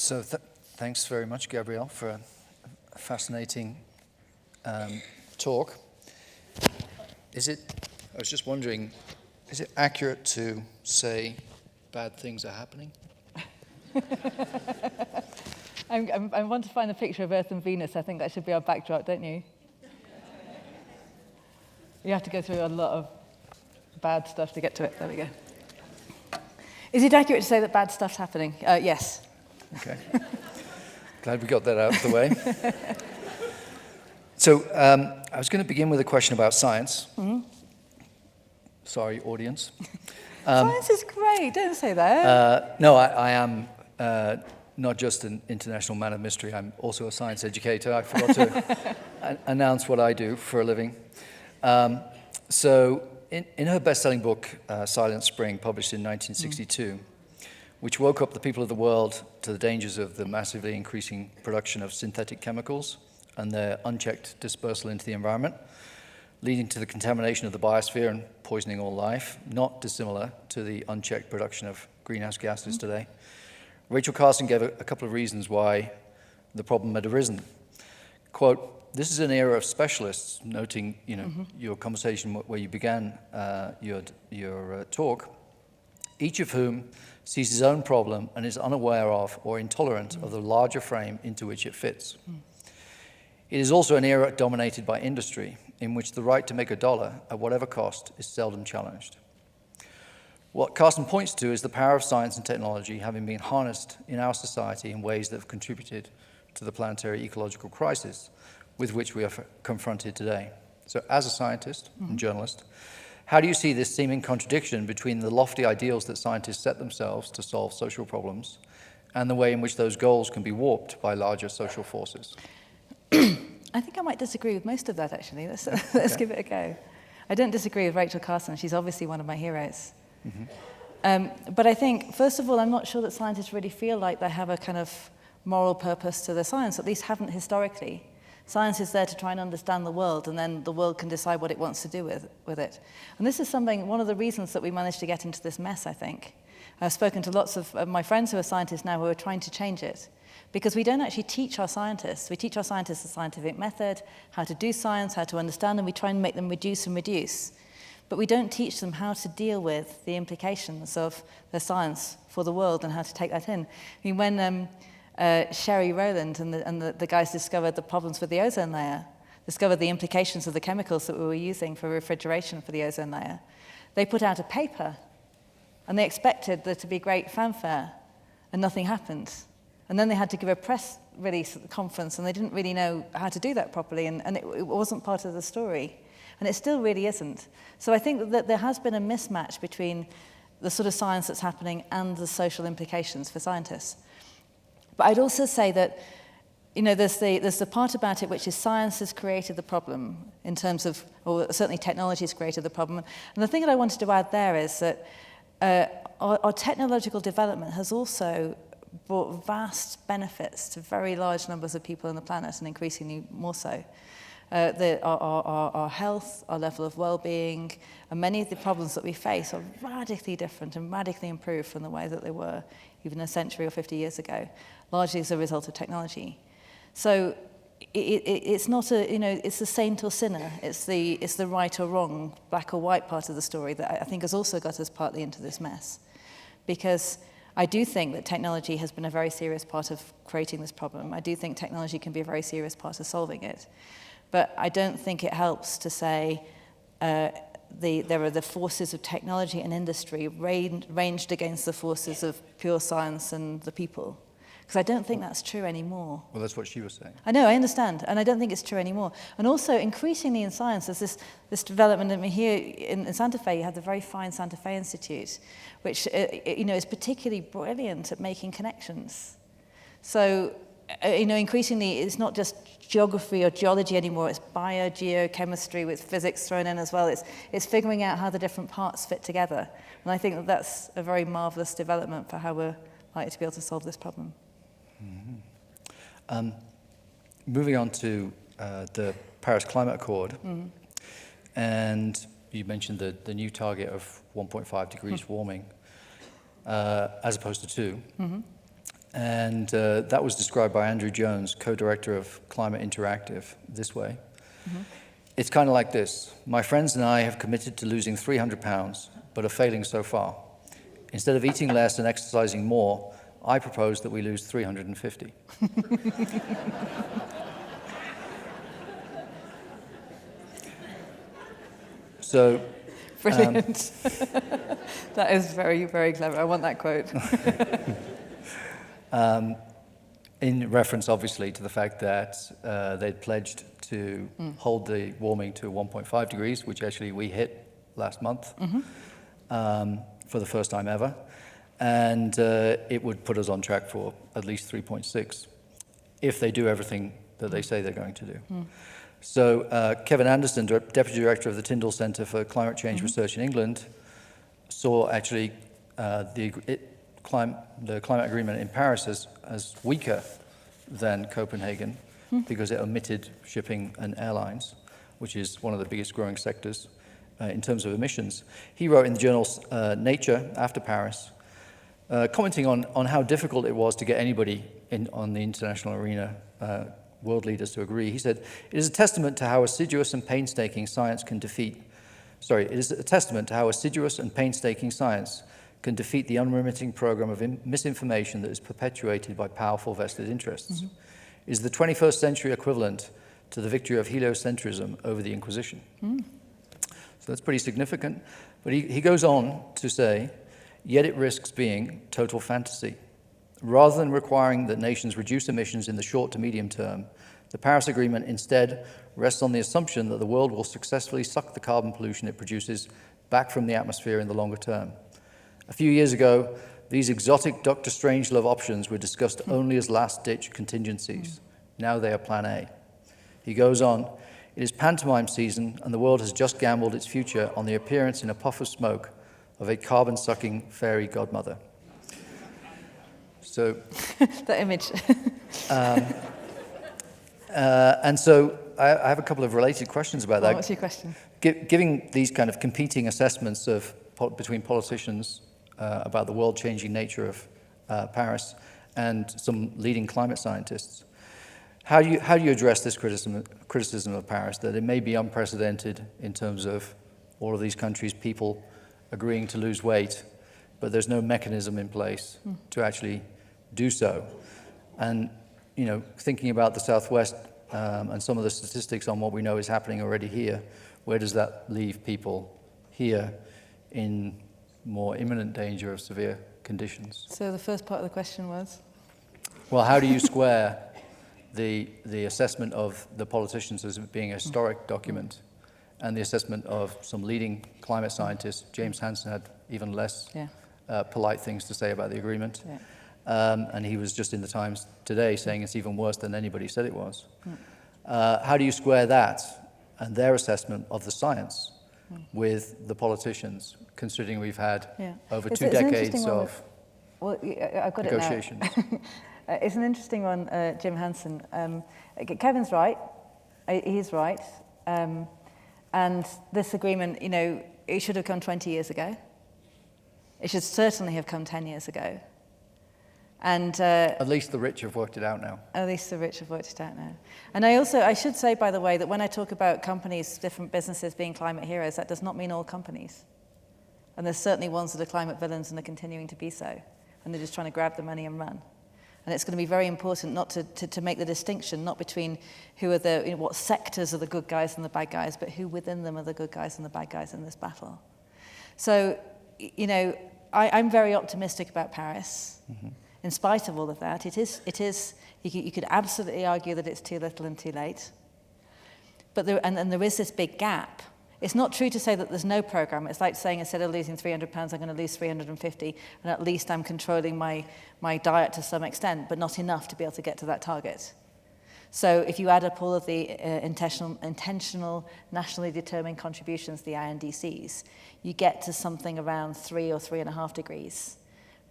So thanks very much, Gabrielle, for a fascinating talk. I was just wondering, is it accurate to say bad things are happening? I want to find a picture of Earth and Venus. I think that should be our backdrop, don't you? You have to go through a lot of bad stuff to get to it. There we go. Is it accurate to say that bad stuff's happening? Yes. Okay. Glad we got that out of the way. So I was going to begin with a question about science. Mm-hmm. Sorry, audience. Science is great. Don't say that. No, I am not just an international man of mystery. I'm also a science educator. I forgot to announce what I do for a living. So in her best-selling book, Silent Spring, published in 1962, which woke up the people of the world to the dangers of the massively increasing production of synthetic chemicals and their unchecked dispersal into the environment, leading to the contamination of the biosphere and poisoning all life, not dissimilar to the unchecked production of greenhouse gases today. Rachel Carson gave a couple of reasons why the problem had arisen. Quote, "This is an era of specialists," noting your conversation where you began your talk, "each of whom sees his own problem and is unaware of or intolerant of the larger frame into which it fits. It is also an era dominated by industry, in which the right to make a dollar at whatever cost is seldom challenged." What Carson points to is the power of science and technology having been harnessed in our society in ways that have contributed to the planetary ecological crisis with which we are confronted today. So as a scientist and journalist, how do you see this seeming contradiction between the lofty ideals that scientists set themselves to solve social problems and the way in which those goals can be warped by larger social forces? I think I might disagree with most of that, actually. Let's give it a go. I don't disagree with Rachel Carson. She's obviously one of my heroes. Mm-hmm. But I think, first of all, I'm not sure that scientists really feel like they have a kind of moral purpose to their science, at least haven't historically. Science is there to try and understand the world, and then the world can decide what it wants to do with it. And this is one of the reasons that we managed to get into this mess, I think. I've spoken to lots of my friends who are scientists now who are trying to change it, because we don't actually teach our scientists. We teach our scientists the scientific method, how to do science, how to understand, and we try and make them reduce and reduce. But we don't teach them how to deal with the implications of their science for the world and how to take that in. I mean, when Sherry Rowland and the guys discovered the problems with the ozone layer, discovered the implications of the chemicals that we were using for refrigeration for the ozone layer, they put out a paper, and they expected there to be great fanfare, and nothing happened. And then they had to give a press release at the conference, and they didn't really know how to do that properly, and it wasn't part of the story. And it still really isn't. So I think that there has been a mismatch between the sort of science that's happening and the social implications for scientists. But I'd also say that, there's the part about it which is science has created the problem in terms of, or certainly technology has created the problem. And the thing that I wanted to add there is that our technological development has also brought vast benefits to very large numbers of people on the planet, and increasingly more so. Our health, our level of well-being, and many of the problems that we face are radically different and radically improved from the way that they were even a century or 50 years ago, largely as a result of technology. So it's not it's the saint or sinner. It's the right or wrong, black or white part of the story that I think has also got us partly into this mess. Because I do think that technology has been a very serious part of creating this problem. I do think technology can be a very serious part of solving it. But I don't think it helps to say there are the forces of technology and industry ranged against the forces of pure science and the people. Because I don't think that's true anymore. Well, that's what she was saying. I know, I understand, and I don't think it's true anymore. And also, increasingly in science, there's this development. I mean, here in Santa Fe, you have the very fine Santa Fe Institute, which is particularly brilliant at making connections. So, increasingly, it's not just geography or geology anymore. It's biogeochemistry with physics thrown in as well. It's figuring out how the different parts fit together. And I think that that's a very marvelous development for how we're likely to be able to solve this problem. Mm-hmm. Moving on to the Paris Climate Accord, and you mentioned the new target of 1.5 degrees warming as opposed to 2. And that was described by Andrew Jones, co-director of Climate Interactive, this way. Mm-hmm. It's kind of like this. My friends and I have committed to losing 300 pounds, but are failing so far. Instead of eating less and exercising more, I propose that we lose 350. So, brilliant. That is very, very clever. I want that quote. In reference, obviously, to the fact that they'd pledged to hold the warming to 1.5 degrees, which actually we hit last month for the first time ever. And it would put us on track for at least 3.6 if they do everything that they say they're going to do. So Kevin Anderson, Deputy Director of the Tyndall Centre for Climate Change Research in England, saw actually the climate agreement in Paris as weaker than Copenhagen because it omitted shipping and airlines, which is one of the biggest growing sectors in terms of emissions. He wrote in the journal Nature after Paris, commenting on how difficult it was to get anybody on the international arena, world leaders, to agree. He said, it is a testament to how assiduous and painstaking science can defeat the unremitting program of misinformation that is perpetuated by powerful vested interests. It is the 21st century equivalent to the victory of heliocentrism over the Inquisition. So that's pretty significant. But he goes on to say, yet it risks being total fantasy. Rather than requiring that nations reduce emissions in the short to medium term, the Paris Agreement instead rests on the assumption that the world will successfully suck the carbon pollution it produces back from the atmosphere in the longer term. A few years ago, these exotic Dr. Strangelove options were discussed only as last-ditch contingencies. Now they are plan A. He goes on, it is pantomime season, and the world has just gambled its future on the appearance in a puff of smoke of a carbon-sucking fairy godmother. So, that image. And so I have a couple of related questions about that. What's your question? Giving these kind of competing assessments between politicians about the world-changing nature of Paris and some leading climate scientists, how do you address this criticism of Paris, that it may be unprecedented in terms of all of these countries, people agreeing to lose weight, but there's no mechanism in place to actually do so? And, thinking about the Southwest and some of the statistics on what we know is happening already here, where does that leave people here in more imminent danger of severe conditions? So the first part of the question was? Well, how do you square the assessment of the politicians as being a historic document and the assessment of some leading climate scientists? James Hansen had even less polite things to say about the agreement. Yeah. And he was just in the Times today saying it's even worse than anybody said it was. How do you square that and their assessment of the science with the politicians, considering we've had over two decades of I've got negotiations? It now. It's an interesting one, Jim Hansen. Kevin's right. He's right. And this agreement, it should have come 20 years ago. It should certainly have come 10 years ago. And at least the rich have worked it out now. At least the rich have worked it out now. And I should say, by the way, that when I talk about companies, different businesses being climate heroes, that does not mean all companies. And there's certainly ones that are climate villains and are continuing to be so. And they're just trying to grab the money and run. And it's going to be very important not to make the distinction, not between who are what sectors are the good guys and the bad guys, but who within them are the good guys and the bad guys in this battle. So, I'm very optimistic about Paris. In spite of all of that, it is. You could absolutely argue that it's too little and too late. But there is this big gap. It's not true to say that there's no program. It's like saying instead of losing 300 pounds, I'm going to lose 350, and at least I'm controlling my diet to some extent, but not enough to be able to get to that target. So if you add up all of the intentional nationally determined contributions, the INDCs, you get to something around 3 or 3.5 degrees.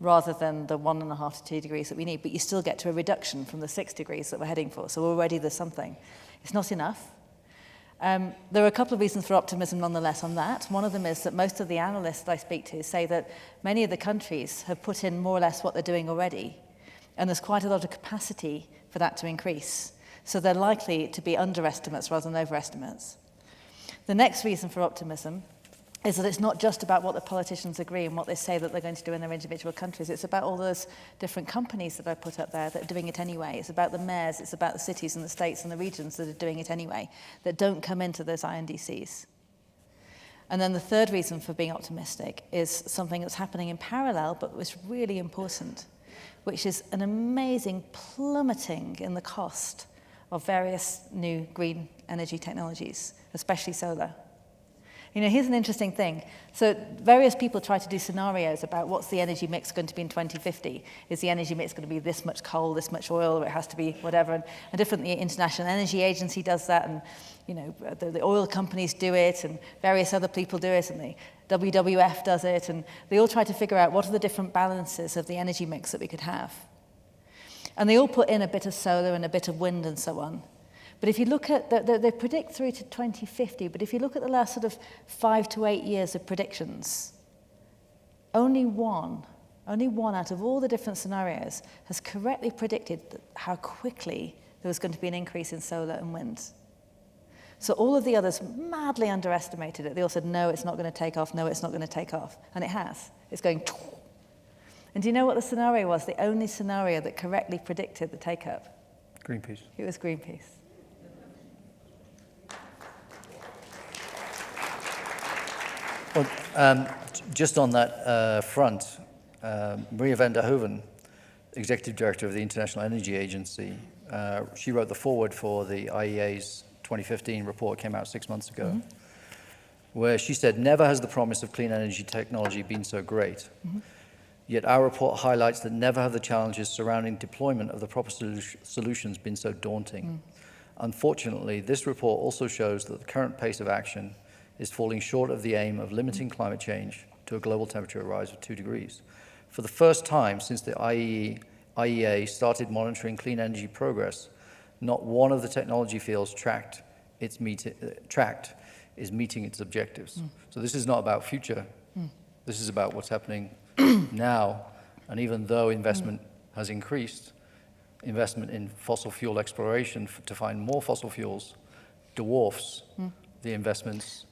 Rather than the 1.5 to 2 degrees that we need, but you still get to a reduction from the 6 degrees that we're heading for. So already there's something. It's not enough. There are a couple of reasons for optimism nonetheless on that. One of them is that most of the analysts that I speak to say that many of the countries have put in more or less what they're doing already. And there's quite a lot of capacity for that to increase. So they're likely to be underestimates rather than overestimates. The next reason for optimism is that it's not just about what the politicians agree and what they say that they're going to do in their individual countries. It's about all those different companies that I put up there that are doing it anyway. It's about the mayors, it's about the cities and the states and the regions that are doing it anyway, that don't come into those INDCs. And then the third reason for being optimistic is something that's happening in parallel, but was really important, which is an amazing plummeting in the cost of various new green energy technologies, especially solar. You know, here's an interesting thing. So various people try to do scenarios about what's the energy mix going to be in 2050. Is the energy mix going to be this much coal, this much oil, or it has to be whatever? And different, the International Energy Agency does that, and you know, the oil companies do it, and various other people do it, and the WWF does it, and they all try to figure out what are the different balances of the energy mix that we could have. And they all put in a bit of solar and a bit of wind and so on. But if you look at, they predict through to 2050, but if you look at the last sort of 5 to 8 years of predictions, only one out of all the different scenarios has correctly predicted how quickly there was going to be an increase in solar and wind. So all of the others madly underestimated it. They all said, no, it's not going to take off, no, it's not going to take off. And it has. It's going... And do you know what the scenario was? The only scenario that correctly predicted the take-up? Greenpeace. It was Greenpeace. Well, just on that front, Maria van der Hoeven, Executive Director of the International Energy Agency, she wrote the foreword for the IEA's 2015 report, came out 6 months ago, where she said, never has the promise of clean energy technology been so great. Yet our report highlights that never have the challenges surrounding deployment of the proper solutions been so daunting. Unfortunately, this report also shows that the current pace of action is falling short of the aim of limiting climate change to a global temperature rise of 2 degrees. For the first time since the IEA started monitoring clean energy progress, not one of the technology fields tracked is meeting its objectives. So this is not about future. This is about what's happening now. And even though investment has increased, investment in fossil fuel exploration to find more fossil fuels dwarfs the investments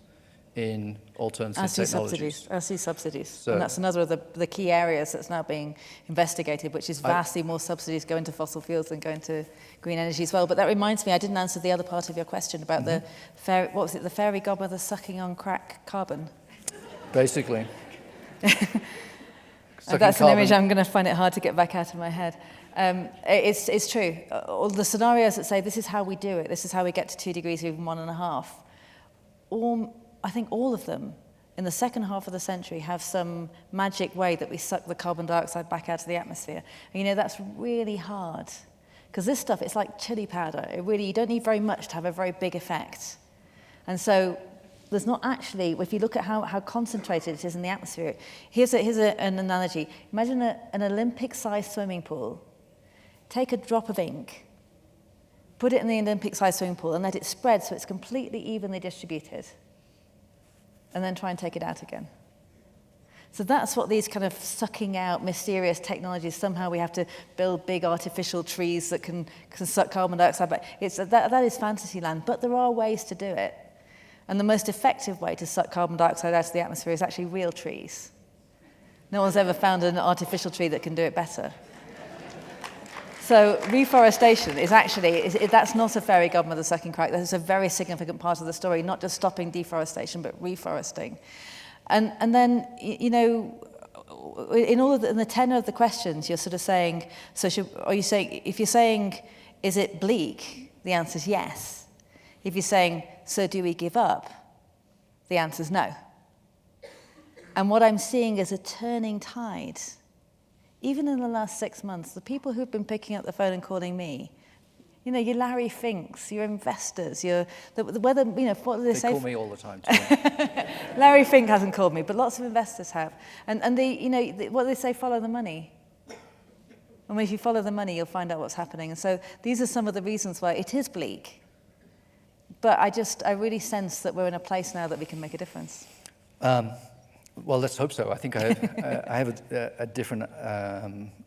in alternative technologies. I see subsidies. So, and that's another of the key areas that's now being investigated, which is vastly more subsidies go into fossil fuels than go into green energy as well. But that reminds me, I didn't answer the other part of your question about the fairy godmother sucking on crack carbon. Basically. That's an image I'm going to find it hard to get back out of my head. It's true. All the scenarios that say this is how we do it, this is how we get to 2 degrees or even 1.5, I think all of them in the second half of the century have some magic way that we suck the carbon dioxide back out of the atmosphere. And you know, that's really hard. Because this stuff, it's like chili powder. You don't need very much to have a very big effect. And so there's not actually, if you look at how concentrated it is in the atmosphere, here's an analogy. Imagine an Olympic-sized swimming pool. Take a drop of ink, put it in the Olympic-sized swimming pool, and let it spread so it's completely evenly distributed. And then try and take it out again. So that's what these kind of sucking out mysterious technologies, somehow we have to build big artificial trees that can suck carbon dioxide back. That is fantasy land, but there are ways to do it. And the most effective way to suck carbon dioxide out of the atmosphere is actually real trees. No one's ever found an artificial tree that can do it better. So reforestation is actually, that's not a fairy godmother sucking crack. That is a very significant part of the story, not just stopping deforestation, but reforesting. And then, you know, in the tenor of the questions, you're sort of saying, if you're saying, is it bleak? The answer is yes. If you're saying, so do we give up? The answer is no. And what I'm seeing is a turning tide. Even in the last 6 months, the people who've been picking up the phone and calling me, you know, your Larry Finks, your investors, what do they say? They call me all the time too. Larry Fink hasn't called me, but lots of investors have. And what do they say? Follow the money. And if you follow the money, you'll find out what's happening. And so these are some of the reasons why it is bleak. But I really sense that we're in a place now that we can make a difference. Well, let's hope so. I think I have a different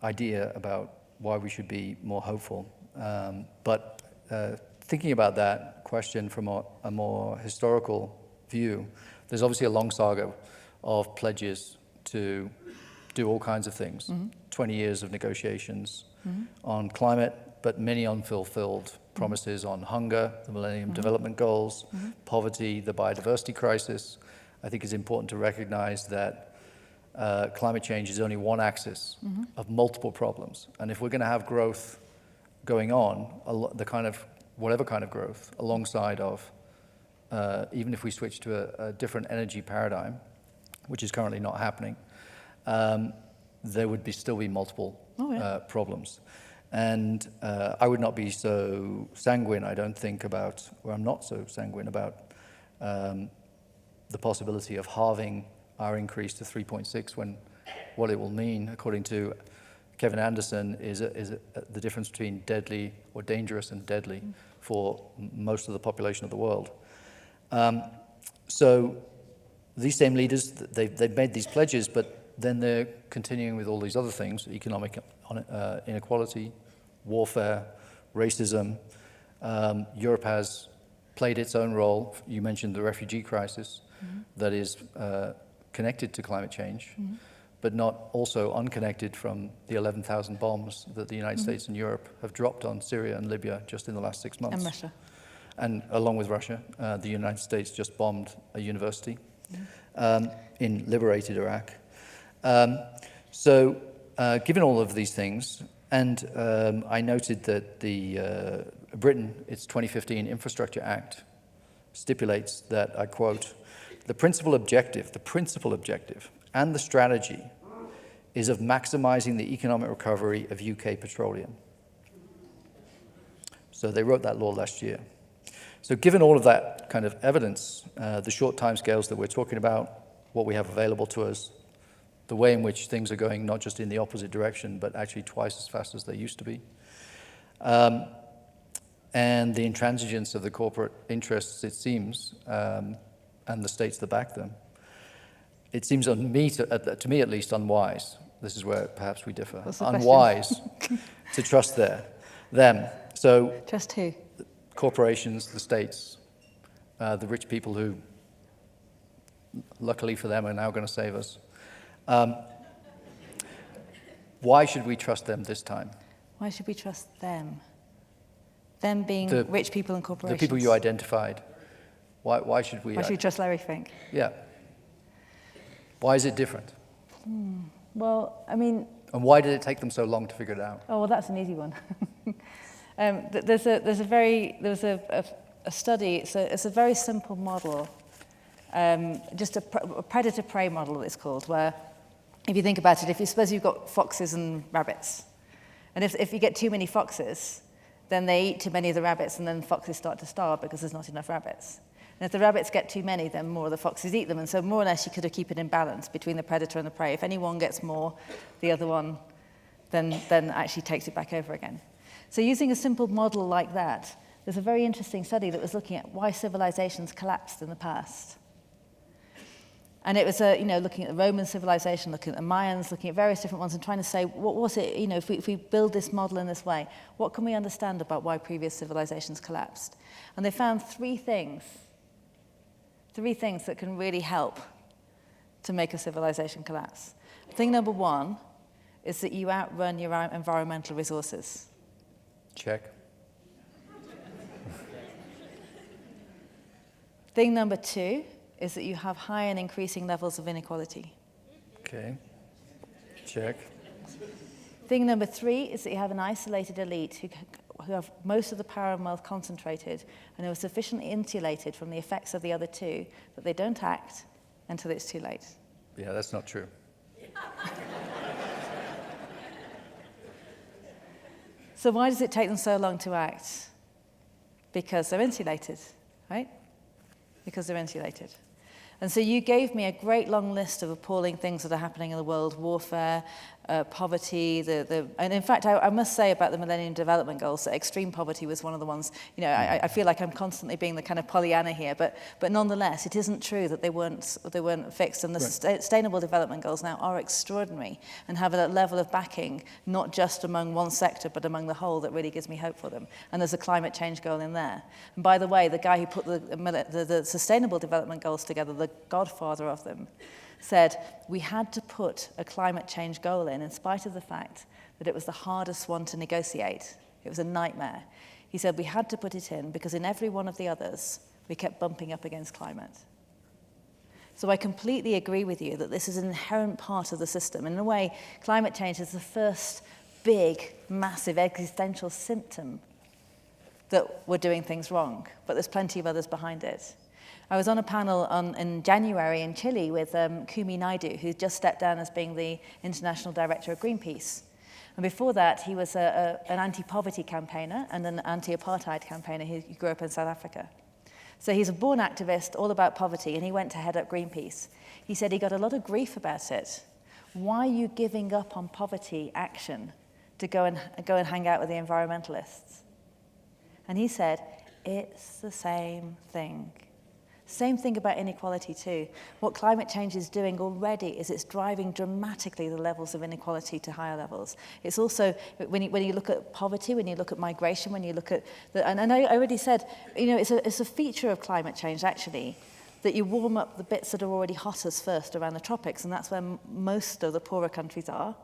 idea about why we should be more hopeful. But thinking about that question from a more historical view, there's obviously a long saga of pledges to do all kinds of things. 20 years of negotiations on climate, but many unfulfilled promises on hunger, the Millennium Development Goals, poverty, the biodiversity crisis. I think it's important to recognize that climate change is only one axis of multiple problems. And if we're going to have growth going on, whatever kind of growth, alongside of, even if we switch to a different energy paradigm, which is currently not happening, there would still be multiple problems. And I would not be so sanguine, I don't think, I'm not so sanguine about the possibility of halving our increase to 3.6 when what it will mean, according to Kevin Anderson, is the difference between deadly or dangerous and deadly for most of the population of the world. So these same leaders, they've made these pledges, but then they're continuing with all these other things: economic inequality, warfare, racism. Europe has played its own role. You mentioned the refugee crisis that is connected to climate change, but not also unconnected from the 11,000 bombs that the United States and Europe have dropped on Syria and Libya just in the last 6 months. And Russia. And along with Russia, the United States just bombed a university in liberated Iraq. So given all of these things, and I noted that Britain, its 2015 Infrastructure Act, stipulates that, I quote, the principal objective and the strategy is of maximizing the economic recovery of UK petroleum. So they wrote that law last year. So given all of that kind of evidence, the short timescales that we're talking about, what we have available to us, the way in which things are going not just in the opposite direction, but actually twice as fast as they used to be, and the intransigence of the corporate interests, it seems, and the states that back them, it seems to me at least, unwise. This is where perhaps we differ. Unwise to trust them. So Trust who? Corporations, the states, the rich people who, luckily for them, are now going to save us. Why should we trust them this time? Why should we trust them? Them being rich people and corporations. The people you identified. Why should we? Why should we trust Larry Fink? Yeah. Why is it different? Well, I mean... And why did it take them so long to figure it out? Oh, well, that's an easy one. There was a study. It's a very simple model, just a predator-prey model, it's called, where if you think about it, if you suppose you've got foxes and rabbits, and if you get too many foxes, then they eat too many of the rabbits, and then foxes start to starve because there's not enough rabbits. And if the rabbits get too many, then more of the foxes eat them. And so more or less you could keep it in balance between the predator and the prey. If any one gets more, the other one then actually takes it back over again. So using a simple model like that, there's a very interesting study that was looking at why civilizations collapsed in the past. And it was, looking at the Roman civilization, looking at the Mayans, looking at various different ones and trying to say, what was it, if we build this model in this way, what can we understand about why previous civilizations collapsed? And they found three things that can really help to make a civilization collapse. Thing number one is that you outrun your environmental resources. Check. Thing number two is that you have high and increasing levels of inequality. Okay. Check. Thing number three is that you have an isolated elite who have most of the power and wealth concentrated and who are sufficiently insulated from the effects of the other two that they don't act until it's too late. Yeah, that's not true. So why does it take them so long to act? Because they're insulated, right? Because they're insulated. And so you gave me a great long list of appalling things that are happening in the world: warfare, poverty, and in fact, I must say about the Millennium Development Goals that extreme poverty was one of the ones, I feel like I'm constantly being the kind of Pollyanna here, but nonetheless, it isn't true that they weren't fixed, and the Sustainable Development Goals now are extraordinary and have a level of backing, not just among one sector, but among the whole, that really gives me hope for them. And there's a climate change goal in there. And by the way, the guy who put the Sustainable Development Goals together, the godfather of them, said we had to put a climate change goal in spite of the fact that it was the hardest one to negotiate. It was a nightmare. He said we had to put it in because in every one of the others, we kept bumping up against climate. So I completely agree with you that this is an inherent part of the system. In a way, climate change is the first big, massive existential symptom that we're doing things wrong, but there's plenty of others behind it. I was on a panel in January in Chile with Kumi Naidoo, who just stepped down as being the International Director of Greenpeace. And before that, he was an anti-poverty campaigner and an anti-apartheid campaigner who grew up in South Africa. So he's a born activist, all about poverty, and he went to head up Greenpeace. He said he got a lot of grief about it. Why are you giving up on poverty action to go and hang out with the environmentalists? And he said, it's the same thing. Same thing about inequality too. What climate change is doing already is it's driving dramatically the levels of inequality to higher levels. It's also, when you look at poverty, when you look at migration, when you look at, and I already said, it's a feature of climate change actually, that you warm up the bits that are already hottest first around the tropics, and that's where most of the poorer countries are.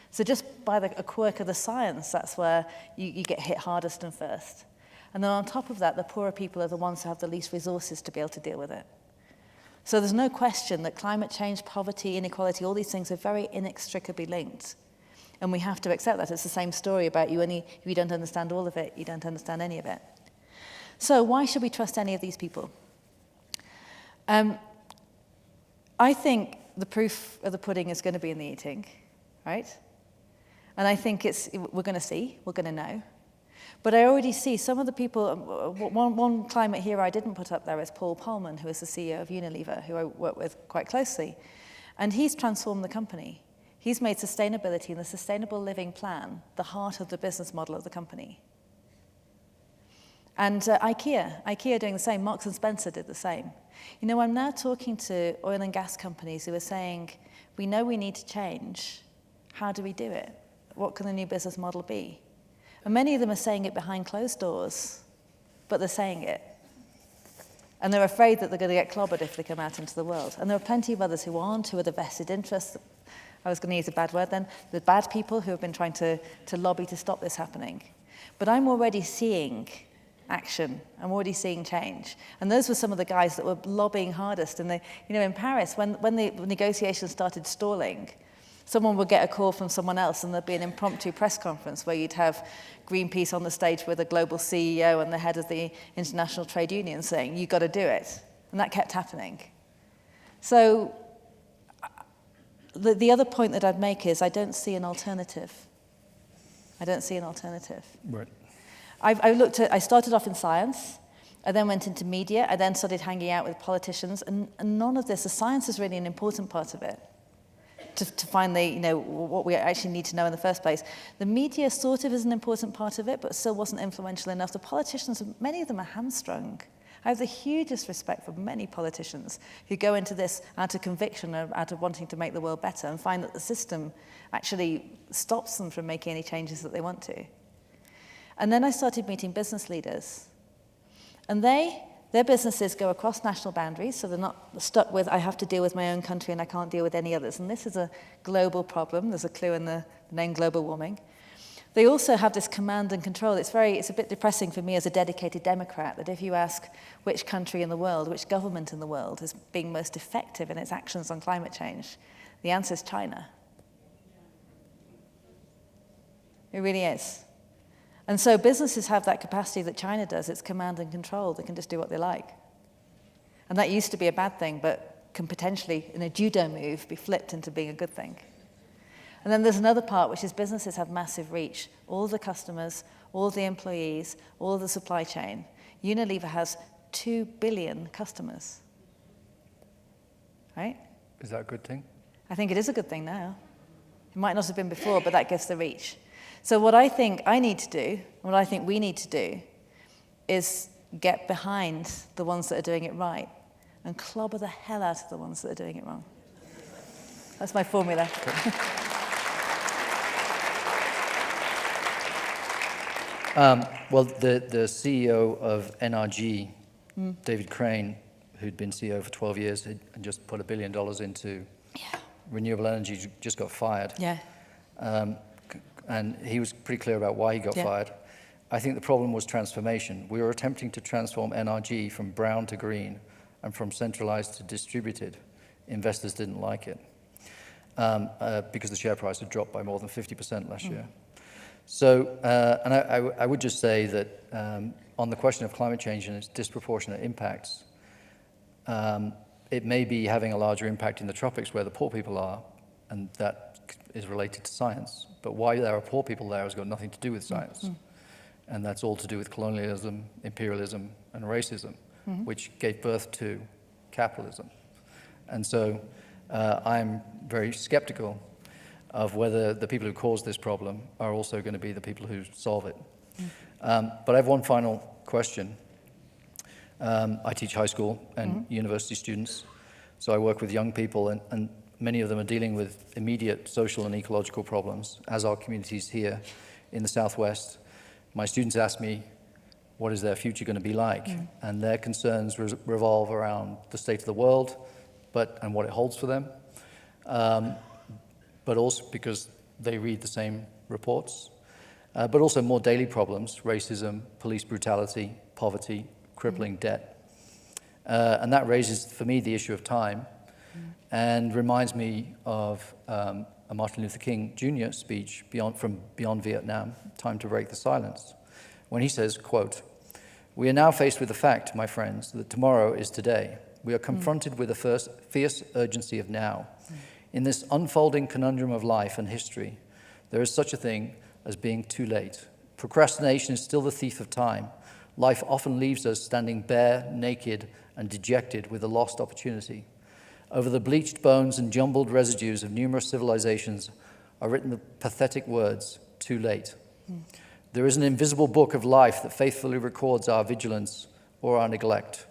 So just by a quirk of the science, that's where you get hit hardest and first. And then on top of that, the poorer people are the ones who have the least resources to be able to deal with it. So there's no question that climate change, poverty, inequality, all these things are very inextricably linked. And we have to accept that. It's the same story about if you don't understand all of it, you don't understand any of it. So why should we trust any of these people? I think the proof of the pudding is going to be in the eating, right? And I think we're going to see, we're going to know. But I already see some of the people, one climate hero I didn't put up there is Paul Polman, who is the CEO of Unilever, who I work with quite closely. And he's transformed the company. He's made sustainability and the sustainable living plan the heart of the business model of the company. And IKEA doing the same. Marks and Spencer did the same. I'm now talking to oil and gas companies who are saying, we know we need to change. How do we do it? What can the new business model be? And many of them are saying it behind closed doors, but they're saying it. And they're afraid that they're going to get clobbered if they come out into the world. And there are plenty of others who aren't, who are the vested interests. I was going to use a bad word then. The bad people who have been trying to lobby to stop this happening. But I'm already seeing action. I'm already seeing change. And those were some of the guys that were lobbying hardest. And in Paris, when the negotiations started stalling, someone would get a call from someone else and there'd be an impromptu press conference where you'd have Greenpeace on the stage with a global CEO and the head of the International Trade Union saying, you've got to do it. And that kept happening. So the other point that I'd make is I don't see an alternative. I don't see an alternative. Right. I started off in science. I then went into media. I then started hanging out with politicians. And none of this, the science is really an important part of it. To find what we actually need to know in the first place. The media sort of is an important part of it, but still wasn't influential enough. The politicians, many of them are hamstrung. I have the hugest respect for many politicians who go into this out of conviction, out of wanting to make the world better, and find that the system actually stops them from making any changes that they want to. And then I started meeting business leaders. And their businesses go across national boundaries, so they're not stuck with, I have to deal with my own country and I can't deal with any others. And this is a global problem. There's a clue in the name global warming. They also have this command and control. It's a bit depressing for me as a dedicated Democrat that if you ask which country in the world, which government in the world is being most effective in its actions on climate change, the answer is China. It really is. And so businesses have that capacity that China does. It's command and control. They can just do what they like. And that used to be a bad thing, but can potentially, in a judo move, be flipped into being a good thing. And then there's another part, which is businesses have massive reach. All the customers, all the employees, all the supply chain. Unilever has 2 billion customers. Right? Is that a good thing? I think it is a good thing now. It might not have been before, but that gives the reach. So what I think I need to do, what I think we need to do, is get behind the ones that are doing it right and clobber the hell out of the ones that are doing it wrong. That's my formula. Well, the CEO of NRG, David Crane, who'd been CEO for 12 years and just put $1 billion into renewable energy, just got fired. Yeah. And he was pretty clear about why he got fired. I think the problem was transformation. We were attempting to transform NRG from brown to green and from centralized to distributed. Investors didn't like it because the share price had dropped by more than 50% last year. So, and I would just say that on the question of climate change and its disproportionate impacts, it may be having a larger impact in the tropics where the poor people are, and that is related to science. But why there are poor people there has got nothing to do with science. And that's all to do with colonialism, imperialism, and racism, which gave birth to capitalism. And so I'm very skeptical of whether the people who cause this problem are also going to be the people who solve it. But I have one final question. I teach high school and university students, so I work with young people, and many of them are dealing with immediate social and ecological problems, as are communities here in the Southwest. My students ask me, what is their future going to be like? And their concerns revolve around the state of the world, and what it holds for them, but also because they read the same reports, but also more daily problems: racism, police brutality, poverty, crippling debt. And that raises, for me, the issue of time, and reminds me of a Martin Luther King Jr. speech from Beyond Vietnam, Time to Break the Silence, when he says, quote, "We are now faced with the fact, my friends, that tomorrow is today. We are confronted with the fierce urgency of now. In this unfolding conundrum of life and history, there is such a thing as being too late. Procrastination is still the thief of time. Life often leaves us standing bare, naked, and dejected with a lost opportunity. Over the bleached bones and jumbled residues of numerous civilizations are written the pathetic words, too late. There is an invisible book of life that faithfully records our vigilance or our neglect.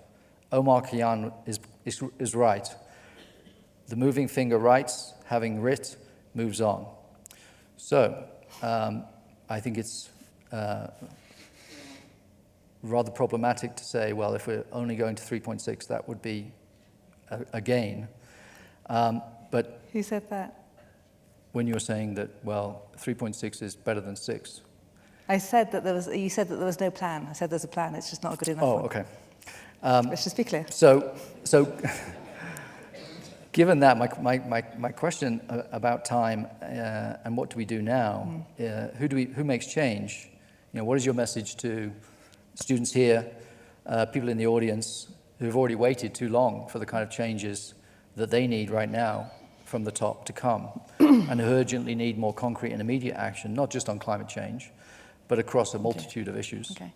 Omar Khayyam is right. The moving finger writes, having writ, moves on." So, I think it's rather problematic to say, well, if we're only going to 3.6, that would be a gain. But Who said that? when you were saying that, well, 3.6 is better than 6. I said that you said that there was no plan. I said there's a plan, it's just not a good enough one. Oh, okay. Let's just be clear. So given that, my question about time and what do we do now, who makes change? You know, what is your message to students here, people in the audience who've already waited too long for the kind of changes that they need right now from the top to come, and who urgently need more concrete and immediate action, not just on climate change, but across a multitude of issues? Okay.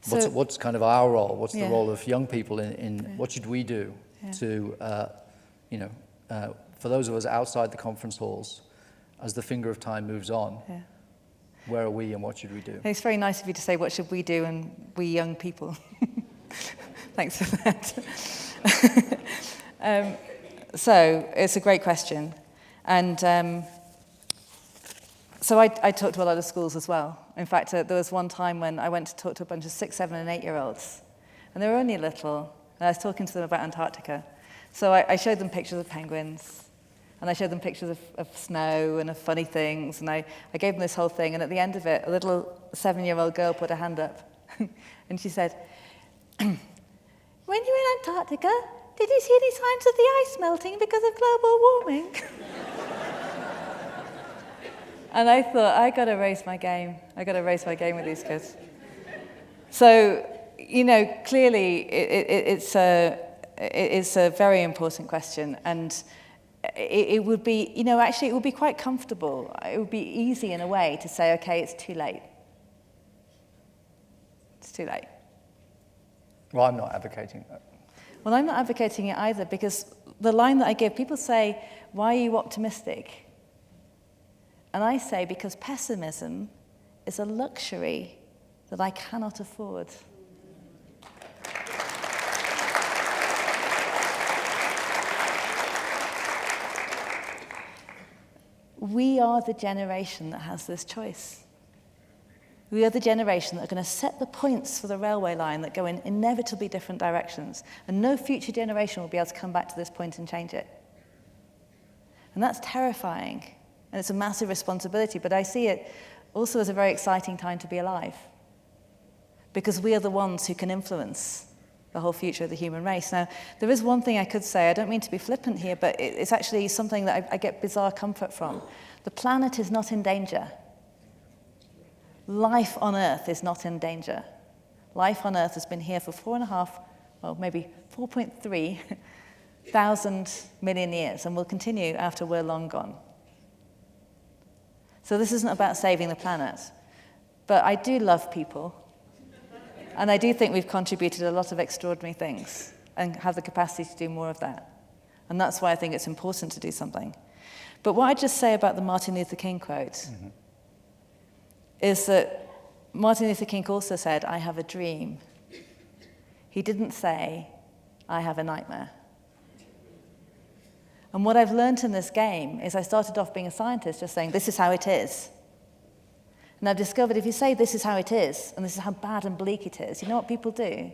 So, What's kind of our role? What's the role of young people in what should we do to, for those of us outside the conference halls, as the finger of time moves on, where are we and what should we do? it's very nice of you to say, what should we do, and we young people. Thanks for that. So it's a great question. And so I talked to a lot of schools as well. In fact, there was one time when I went to talk to a bunch of 6, 7, and 8-year-olds. And they were only little. And I was talking to them about Antarctica. So I showed them pictures of penguins. And I showed them pictures of snow and of funny things. And I gave them this whole thing. And at the end of it, a little 7-year-old girl put her hand up. And she said, "When you were in Antarctica, did you see any signs of the ice melting because of global warming?" And I thought, I got to raise my game. I got to raise my game with these kids. So, clearly it's a very important question, and it would be, actually it would be quite comfortable. It would be easy in a way to say, okay, it's too late. It's too late. Well, I'm not advocating that. Well, I'm not advocating it either, because the line that I give, people say, why are you optimistic? And I say because pessimism is a luxury that I cannot afford. We are the generation that has this choice. We are the generation that are going to set the points for the railway line that go in inevitably different directions. And no future generation will be able to come back to this point and change it. And that's terrifying. And it's a massive responsibility. But I see it also as a very exciting time to be alive. Because we are the ones who can influence the whole future of the human race. Now, there is one thing I could say. I don't mean to be flippant here, but it's actually something that I get bizarre comfort from. The planet is not in danger. Life on Earth is not in danger. Life on Earth has been here for 4.5, well, maybe 4.3 thousand million years, and will continue after we're long gone. So this isn't about saving the planet. But I do love people, and I do think we've contributed a lot of extraordinary things and have the capacity to do more of that. And that's why I think it's important to do something. But what I'd just say about the Martin Luther King quote is that Martin Luther King also said, "I have a dream." He didn't say, "I have a nightmare." And what I've learned in this game is I started off being a scientist just saying, this is how it is. And I've discovered if you say this is how it is, and this is how bad and bleak it is, you know what people do?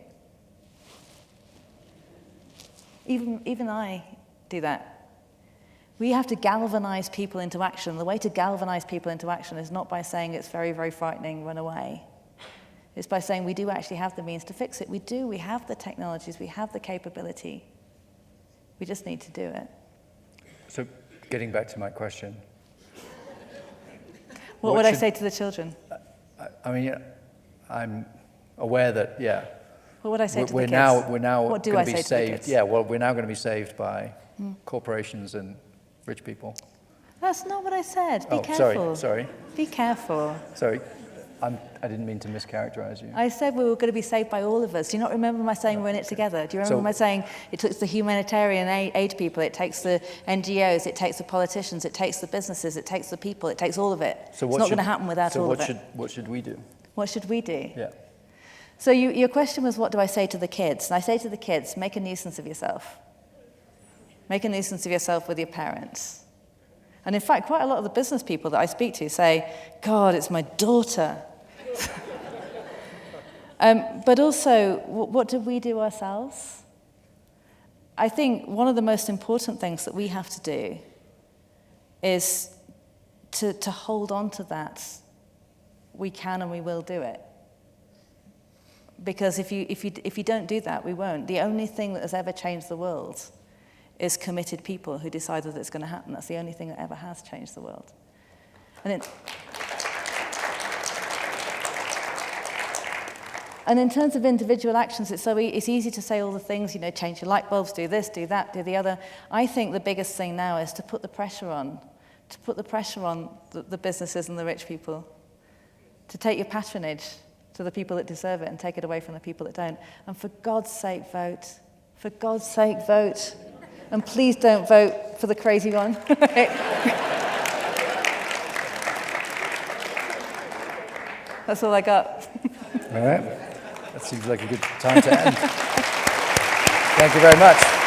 Even I do that. We have to galvanize people into action. The way to galvanize people into action is not by saying it's very, very frightening, run away. It's by saying we do actually have the means to fix it. We do. We have the technologies. We have the capability. We just need to do it. So getting back to my question. What would I say to the children? I mean, I'm aware that, yeah. What would I say to the kids? We're now what do going I to be say saved. To the kids? Yeah, well, we're now going to be saved by corporations and rich people. That's not what I said. Be Oh, careful. sorry. Be careful. Sorry. I didn't mean to mischaracterize you. I said we were going to be saved by all of us. Do you not remember my saying we're in it together? Do you remember my saying it takes the humanitarian aid people, it takes the NGOs, it takes the politicians, it takes the businesses, it takes the people, it takes all of it. It's not going to happen without all of it. So what should we do? What should we do? Yeah. So your question was, what do I say to the kids? And I say to the kids, make a nuisance of yourself. Make a nuisance of yourself with your parents. And in fact, quite a lot of the business people that I speak to say, God, it's my daughter. But also, what do we do ourselves? I think one of the most important things that we have to do is to hold on to that. We can and we will do it. Because if you don't do that, we won't. The only thing that has ever changed the world is committed people who decide that it's going to happen. That's the only thing that ever has changed the world. And in terms of individual actions, it's easy to say all the things, change your light bulbs, do this, do that, do the other. I think the biggest thing now is to put the pressure on the businesses and the rich people, to take your patronage to the people that deserve it and take it away from the people that don't. And for God's sake, vote. For God's sake, vote. And please don't vote for the crazy one. That's all I got. All right. That seems like a good time to end. Thank you very much.